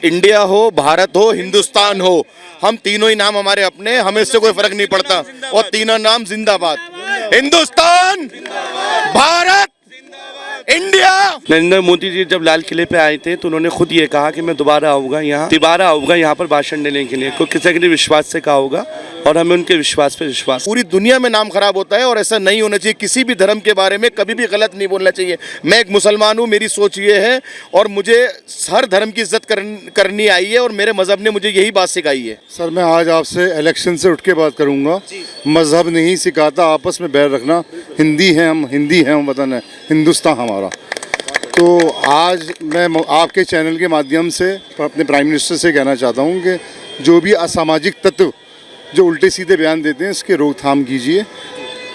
India हो, भारत हो, हिंदुस्तान हो, हम तीनों ही नाम हमारे अपने, हमें इससे कोई फर्क नहीं पड़ता। और तीनों नाम जिंदाबाद, हिंदुस्तान, भारत, इंडिया। नरेंद्र मोदी जी जब लाल किले पे आए थे तो उन्होंने खुद ये कहा कि मैं दोबारा आऊँगा यहाँ पर भाषण देने के लिए, कोई किसी के विश्वास से कहा होगा और हमें उनके विश्वास पे विश्वास। पूरी दुनिया में नाम खराब होता है और ऐसा नहीं होना चाहिए। किसी भी धर्म के बारे में कभी भी गलत नहीं बोलना चाहिए। मैं एक मुसलमान हूँ, मेरी सोच ये है और मुझे हर धर्म की इज्जत करनी आई है और मेरे मजहब ने मुझे यही बात सिखाई है। सर मैं आज आपसे इलेक्शन से उठ के बात करूंगा। मजहब नहीं सिखाता आपस में बैर रखना। हिंदी हैं हम, वतन है हिंदुस्तान हमारा। तो आज मैं आपके चैनल के माध्यम से अपने प्राइम मिनिस्टर से कहना चाहता हूँ कि जो भी असामाजिक तत्व जो उल्टे सीधे बयान देते हैं इसके रोकथाम कीजिए।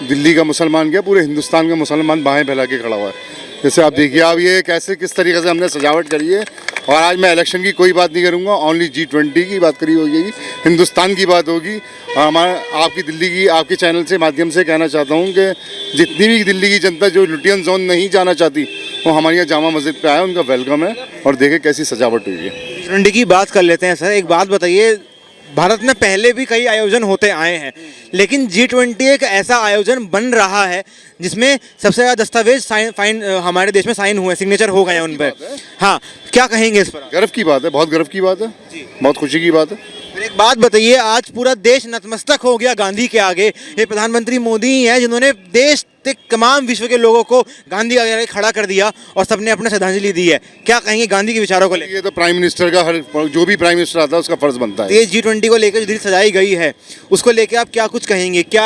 दिल्ली का मुसलमान क्या, पूरे हिंदुस्तान का मुसलमान बाहें फैला के खड़ा हुआ है। जैसे आप देखिए, आप ये कैसे किस तरीके से हमने सजावट करी है। और आज मैं इलेक्शन की कोई बात नहीं करूँगा, ओनली G20 की बात करी होगी, हिंदुस्तान की बात होगी। और हमारा आपकी दिल्ली की आपके चैनल से माध्यम से कहना चाहता हूँ कि जितनी भी दिल्ली की जनता जो लुटियन जोन नहीं जाना चाहती वो हमारे यहाँ जामा मस्जिद पे आए, उनका वेलकम है। और देखें कैसी सजावट हुई है। G20 की बात कर लेते हैं सर। एक बात बताइए, भारत में पहले भी कई आयोजन होते आए हैं, लेकिन G20 एक ऐसा आयोजन बन रहा है जिसमें सबसे ज़्यादा दस्तावेज हमारे देश में साइन हुए, सिग्नेचर हो गए हैं उन पर। हाँ, क्या कहेंगे इस पर? गर्व की बात है, बहुत गर्व की बात है, बहुत खुशी की बात है। फिर एक बात बताइए, आज पूरा देश नतमस्तक हो गया गांधी के आगे। ये प्रधानमंत्री मोदी ही हैं जिन्होंने देश के तमाम विश्व के लोगों को गांधी के आगे खड़ा कर दिया और सबने अपने श्रद्धांजलि दी है। क्या कहेंगे गांधी के विचारों को लेकर? ये तो प्राइम मिनिस्टर का, हर जो भी प्राइम मिनिस्टर आता है उसका फर्ज बनता है। ये G20 को लेकर जो दिल्ली सजाई गई है उसको लेकर आप क्या कुछ कहेंगे? क्या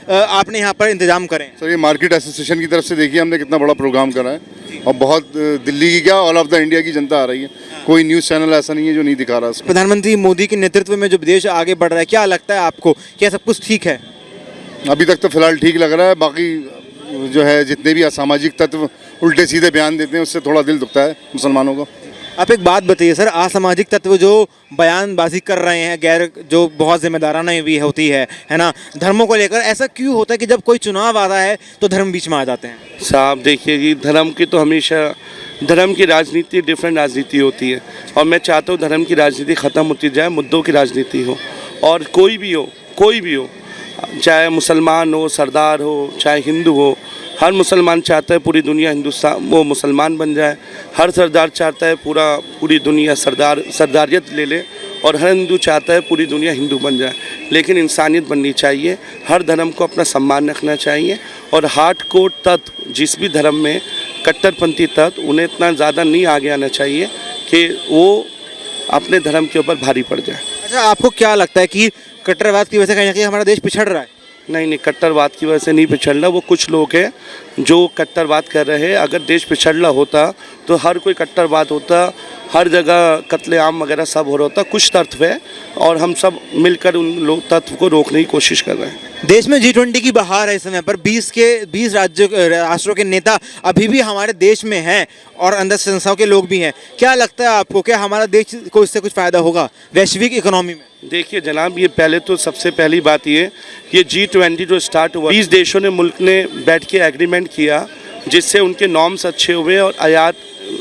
आपने यहाँ पर इंतजाम करें? सर ये मार्केट एसोसिएशन की तरफ से देखिए हमने कितना बड़ा प्रोग्राम करा है और बहुत दिल्ली की क्या ऑल ऑफ द इंडिया की जनता आ रही है। कोई न्यूज़ चैनल ऐसा नहीं है जो नहीं दिखा रहा है। प्रधानमंत्री मोदी के नेतृत्व में जो देश आगे बढ़ रहा है, क्या लगता है आपको, क्या सब कुछ ठीक है? अभी तक तो फिलहाल ठीक लग रहा है। बाकी जो है जितने भी असामाजिक तत्व उल्टे सीधे बयान देते हैं उससे थोड़ा दिल दुखता है मुसलमानों को। आप एक बात बताइए सर, असामाजिक तत्व जो बयानबाजी कर रहे हैं, गैर जो बहुत जिम्मेदाराना भी होती है ना, धर्मों को लेकर, ऐसा क्यों होता है कि जब कोई चुनाव आता है तो धर्म बीच में आ जाते हैं? साहब देखिए कि धर्म की तो हमेशा धर्म की राजनीति डिफरेंट राजनीति होती है और मैं चाहता हूँ धर्म की राजनीति ख़त्म होती जाए, मुद्दों की राजनीति हो। और कोई भी हो, चाहे मुसलमान हो, सरदार हो, चाहे हिंदू हो, हर मुसलमान चाहता है पूरी दुनिया हिंदुस्तान वो मुसलमान बन जाए। हर सरदार चाहता है पूरी दुनिया सरदारियत ले ले और हर हिंदू चाहता है पूरी दुनिया हिंदू बन जाए। लेकिन इंसानियत बननी चाहिए, हर धर्म को अपना सम्मान रखना चाहिए और हार्डकोर तत्व जिस भी धर्म में कट्टरपंथी तत्व उन्हें इतना ज़्यादा नहीं आगे आना चाहिए कि वो अपने धर्म के ऊपर भारी पड़ जाए। अच्छा, आपको क्या लगता है कि कट्टरवाद की वजह से कहीं ना कहीं हमारा देश पिछड़ रहा है? नहीं, कट्टरवाद की वजह से नहीं पिछड़ रहा। वो कुछ लोग हैं जो कट्टरवाद कर रहे हैं। अगर देश पिछड़ रहा होता तो हर कोई कट्टरवाद होता, हर जगह कत्लेआम वगैरह सब हो रहा होता। कुछ तत्व है और हम सब मिलकर उन लोग तत्व को रोकने की कोशिश कर रहे हैं। देश में G20 की बहार है इस समय पर। 20 राष्ट्रों के नेता अभी भी हमारे देश में हैं और अंदर संस्थाओं के लोग भी हैं। क्या लगता है आपको, क्या हमारा देश को इससे कुछ फ़ायदा होगा वैश्विक इकोनॉमी में? देखिए जनाब, ये पहले तो सबसे पहली बात ये G20 जो स्टार्ट हुआ, 20 देशों ने मुल्क ने बैठ के एग्रीमेंट किया जिससे उनके नॉर्म्स अच्छे हुए और आयात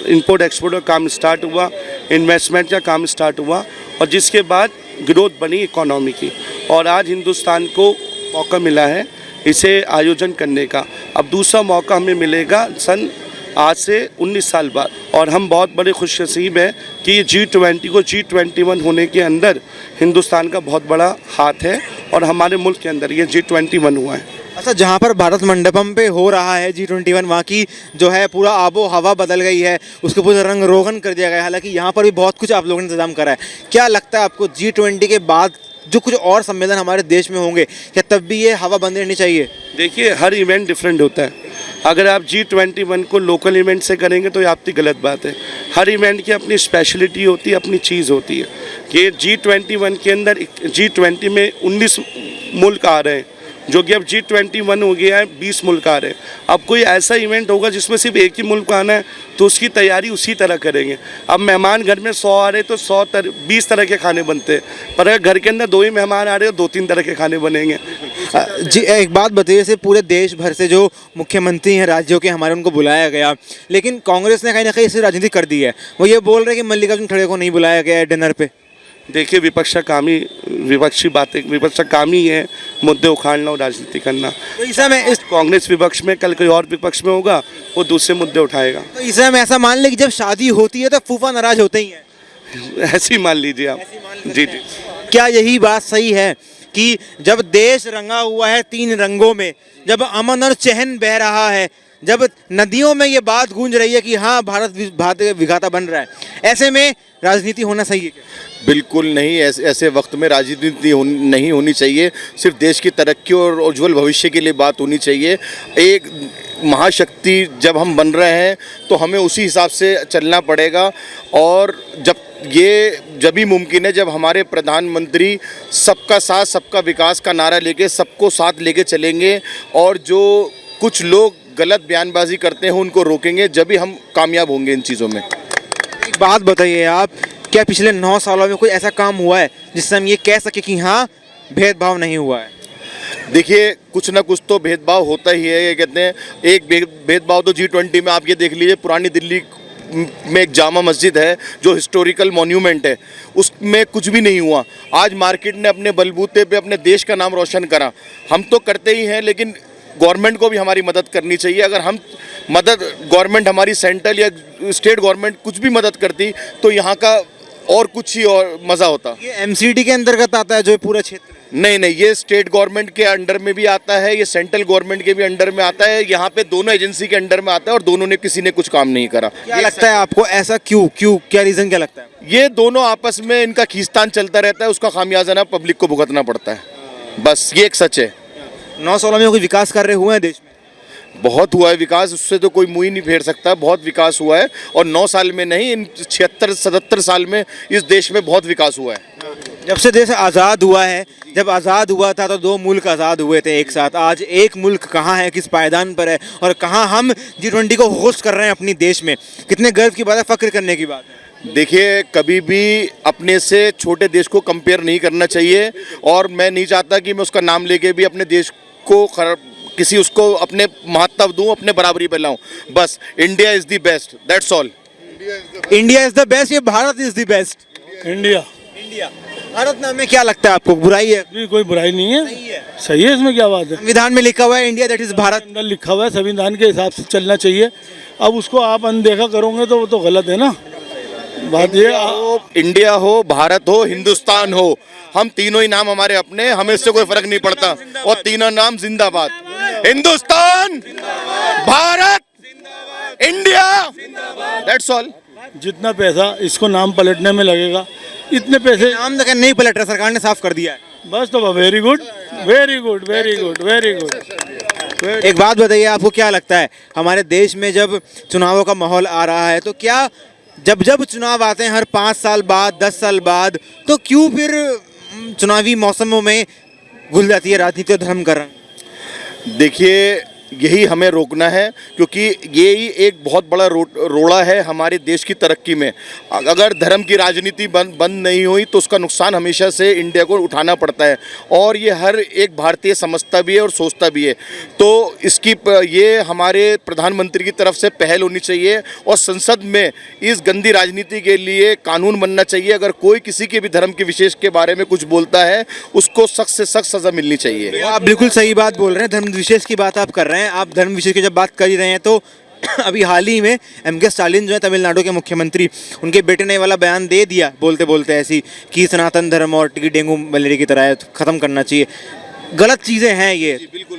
इंपोर्ट एक्सपोर्ट का काम स्टार्ट हुआ, इन्वेस्टमेंट का काम स्टार्ट हुआ और जिसके बाद ग्रोथ बनी इकोनॉमी की। और आज हिंदुस्तान को मौका मिला है इसे आयोजन करने का। अब दूसरा मौका हमें मिलेगा आज से 19 साल बाद और हम बहुत बड़े खुशनसीब हैं कि ये G20 को G21 होने के अंदर हिंदुस्तान का बहुत बड़ा हाथ है और हमारे मुल्क के अंदर ये G21 हुआ है। अच्छा, जहाँ पर भारत मंडपम पे हो रहा है G21, वहाँ की जो है पूरा आबो हवा बदल गई है, उसके पूरा रंग रोगन कर दिया गया है। हालांकि यहाँ पर भी बहुत कुछ आप लोगों ने इंतजाम करा है। क्या लगता है आपको G20 के बाद जो कुछ और सम्मेलन हमारे देश में होंगे, क्या तब भी ये हवा बंद रहनी चाहिए? देखिए, हर इवेंट डिफरेंट होता है। अगर आप G21 को लोकल इवेंट से करेंगे तो ये आपकी गलत बात है। हर इवेंट की अपनी स्पेशलिटी होती है, अपनी चीज़ होती है। ये G21 के अंदर G20 में 19 मुल्क आ रहे हैं, जो कि अब G21 हो गया है, 20 मुल्क आ रहे हैं। अब कोई ऐसा इवेंट होगा जिसमें सिर्फ एक ही मुल्क आना है तो उसकी तैयारी उसी तरह करेंगे। अब मेहमान घर में 100 आ रहे तो 20 तरह के खाने बनते हैं, पर अगर घर के अंदर 2 ही मेहमान आ रहे हो 2-3 तरह के खाने बनेंगे। जी एक बात बताइए, जैसे पूरे देश भर से जो मुख्यमंत्री हैं राज्यों के हमारे, उनको बुलाया गया, लेकिन कांग्रेस ने कहीं ना कहीं इससे राजनीति कर दी है। वो ये बोल रहे हैं कि मल्लिकार्जुन खड़गे को नहीं बुलाया गया है डिनर पे। देखिए, विपक्ष का काम ही है मुद्दे उखाड़ना और राजनीति करना। तो इस समय इस कांग्रेस विपक्ष में, कल कोई और विपक्ष में होगा, वो दूसरे मुद्दे उठाएगा। तो इस समय ऐसा मान ले कि जब शादी होती है तो फूफा नाराज होते ही हैं, ऐसे ही मान लीजिए आप। जी जी। क्या यही बात सही है कि जब देश रंगा हुआ है 3 रंगों में, जब अमन और चैन बह रहा है, जब नदियों में ये बात गूंज रही है कि हाँ भारत विघाता बन रहा है, ऐसे में राजनीति होना सही है क्या? बिल्कुल नहीं, ऐसे वक्त में राजनीति नहीं होनी चाहिए। सिर्फ देश की तरक्की और उज्जवल भविष्य के लिए बात होनी चाहिए। एक महाशक्ति जब हम बन रहे हैं तो हमें उसी हिसाब से चलना पड़ेगा। और जब भी मुमकिन है जब हमारे प्रधानमंत्री सबका साथ सबका विकास का नारा लेके सबको साथ लेके चलेंगे, और जो कुछ लोग गलत बयानबाजी करते हैं उनको रोकेंगे, जब भी हम कामयाब होंगे इन चीज़ों में। एक बात बताइए आप, क्या पिछले 9 सालों में कोई ऐसा काम हुआ है जिससे हम ये कह सके कि हाँ भेदभाव नहीं हुआ है? देखिए, कुछ ना कुछ तो भेदभाव होता ही है। ये कहते हैं एक भेदभाव तो G20 में आप ये देख लीजिए, पुरानी दिल्ली में एक जामा मस्जिद है जो हिस्टोरिकल मॉन्यूमेंट है, उसमें कुछ भी नहीं हुआ। आज मार्केट ने अपने बलबूते पे अपने देश का नाम रोशन करा। हम तो करते ही हैं, लेकिन गवर्नमेंट को भी हमारी मदद करनी चाहिए। अगर हम गवर्नमेंट हमारी सेंट्रल या स्टेट गवर्नमेंट कुछ भी मदद करती तो यहाँ का और कुछ ही और मज़ा होता। ये एमसीडी के अंतर्गत आता है जो पूरा क्षेत्र? नहीं, ये स्टेट गवर्नमेंट के अंडर में भी आता है, ये सेंट्रल गवर्नमेंट के भी अंडर में आता है। यहाँ पे दोनों एजेंसी के अंडर में आता है और दोनों ने किसी ने कुछ काम नहीं करा। क्या लगता है आपको, ऐसा क्यों क्या रीज़न क्या लगता है? ये दोनों आपस में इनका खींचतान चलता रहता है, उसका खामियाजा ना पब्लिक को भुगतना पड़ता है। बस ये एक सच है। 9 सालों में कोई विकास कार्य हुए हैं देश में? बहुत हुआ है विकास, उससे तो कोई मुंह ही नहीं फेर सकता। बहुत विकास हुआ है, और 9 साल में नहीं, इन 76-77 साल में इस देश में बहुत विकास हुआ है। जब से देश आज़ाद हुआ है, जब आज़ाद हुआ था तो 2 मुल्क आज़ाद हुए थे एक साथ। आज एक मुल्क कहाँ है, किस पायदान पर है, और कहाँ हम G20 को होस्ट कर रहे हैं अपनी देश में। कितने गर्व की बात है, फ़ख्र करने की बात है। देखिए, कभी भी अपने से छोटे देश को कंपेयर नहीं करना चाहिए, और मैं नहीं चाहता कि मैं उसका नाम लेके भी अपने देश को उसको अपने महत्व दूं, अपने बराबरी पे लाऊं। बस India is the best, that's all. India is the best, ये Bharat is the best. India Bharat नाम में क्या लगता है आपको, बुराई है? भी कोई बुराई नहीं है, सही है। इसमें क्या बात है? संविधान में लिखा हुआ है इंडिया दैट इज भारत। अंदर लिखा हुआ है, संविधान के हिसाब से चलना चाहिए। अब उसको आप अनदेखा करोगे तो वो तो गलत है ना। बात ये इंडिया हो, भारत हो, हिंदुस्तान हो, हम तीनों ही नाम हमारे अपने, हमें इससे कोई फर्क नहीं पड़ता। और तीनों नाम जिंदाबाद, Hindustan, Bharat, India, that's all. जितना पैसा इसको नाम पलटने में लगेगा, इतने पैसे नाम तो नहीं पलट रहा, सरकार ने साफ कर दिया है। बस तो very good, very good, very good, very good. एक बात बताइए, आपको क्या लगता है हमारे देश में जब चुनावों का माहौल आ रहा है तो क्या जब चुनाव आते हैं हर 5 साल बाद, 10 साल बाद, तो क्यों फिर चुनावी मौसमों में घुल जाती है राजनीति और धर्म का रंग? देखिए, यही हमें रोकना है, क्योंकि ये ही एक बहुत बड़ा रोड़ा है हमारे देश की तरक्की में। अगर धर्म की राजनीति बंद नहीं हुई तो उसका नुकसान हमेशा से इंडिया को उठाना पड़ता है, और ये हर एक भारतीय समझता भी है और सोचता भी है। तो ये हमारे प्रधानमंत्री की तरफ से पहल होनी चाहिए, और संसद में इस गंदी राजनीति के लिए कानून बनना चाहिए। अगर कोई किसी के भी धर्म के विशेष के बारे में कुछ बोलता है, उसको सख्त से सख्त सज़ा मिलनी चाहिए। आप बिल्कुल सही बात बोल रहे हैं, धर्म विशेष की बात आप कर रहे हैं। आप धर्म विशेष की जब बात कर ही रहे हैं तो अभी हाल ही में MK स्टालिन जो है तमिलनाडु के मुख्यमंत्री, उनके बेटे ने वाला बयान दे दिया बोलते बोलते ऐसी कि सनातन धर्म और डेंगू मलेरिया की तरह ख़त्म करना चाहिए। गलत चीज़ें हैं ये। बिल्कुल।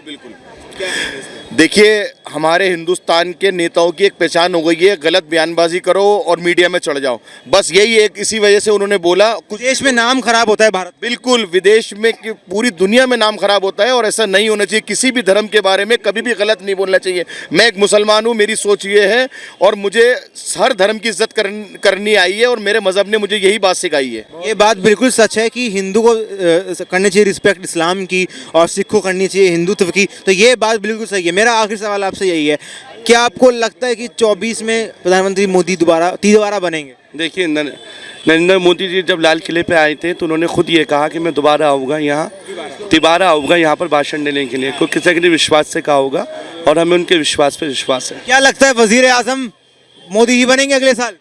देखिए, हमारे हिंदुस्तान के नेताओं की एक पहचान हो गई है, गलत बयानबाजी करो और मीडिया में चढ़ जाओ, बस यही एक इसी वजह से उन्होंने बोला कुछ। देश में नाम खराब होता है भारत। बिल्कुल, विदेश में कि पूरी दुनिया में नाम खराब होता है और ऐसा नहीं होना चाहिए। किसी भी धर्म के बारे में कभी भी गलत नहीं बोलना चाहिए। मैं एक मुसलमान हूँ, मेरी सोच ये है और मुझे हर धर्म की इज्जत करनी आई है और मेरे मज़हब ने मुझे यही बात सिखाई है। ये बात बिल्कुल सच है कि हिंदू को करनी चाहिए रिस्पेक्ट इस्लाम की और सिख को करनी चाहिए हिंदुत्व की, तो ये बात बिल्कुल सही है। मेरा आखिरी सवाल आपसे यही है, क्या आपको लगता है कि 24 में प्रधानमंत्री मोदी दोबारा बनेंगे? देखिए, नरेंद्र मोदी जी जब लाल किले पे आए थे तो उन्होंने खुद ये कहा कि मैं दोबारा आऊँगा यहाँ पर भाषण देने के लिए, कोई किसी के विश्वास से कहा होगा और हमें उनके विश्वास पे विश्वास है। क्या लगता है वजीर आजम मोदी जी बनेंगे अगले साल?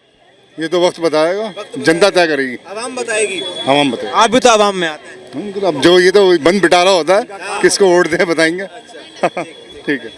ये तो वक्त बताएगा, जनता तय करेगी, आवाम बताएगी। हम बताएंगे। आप भी तो आवाम में आते हैं। अब जो ये तो बंद बिटारा होता है, किसको वोट दें बताएंगे। ठीक है।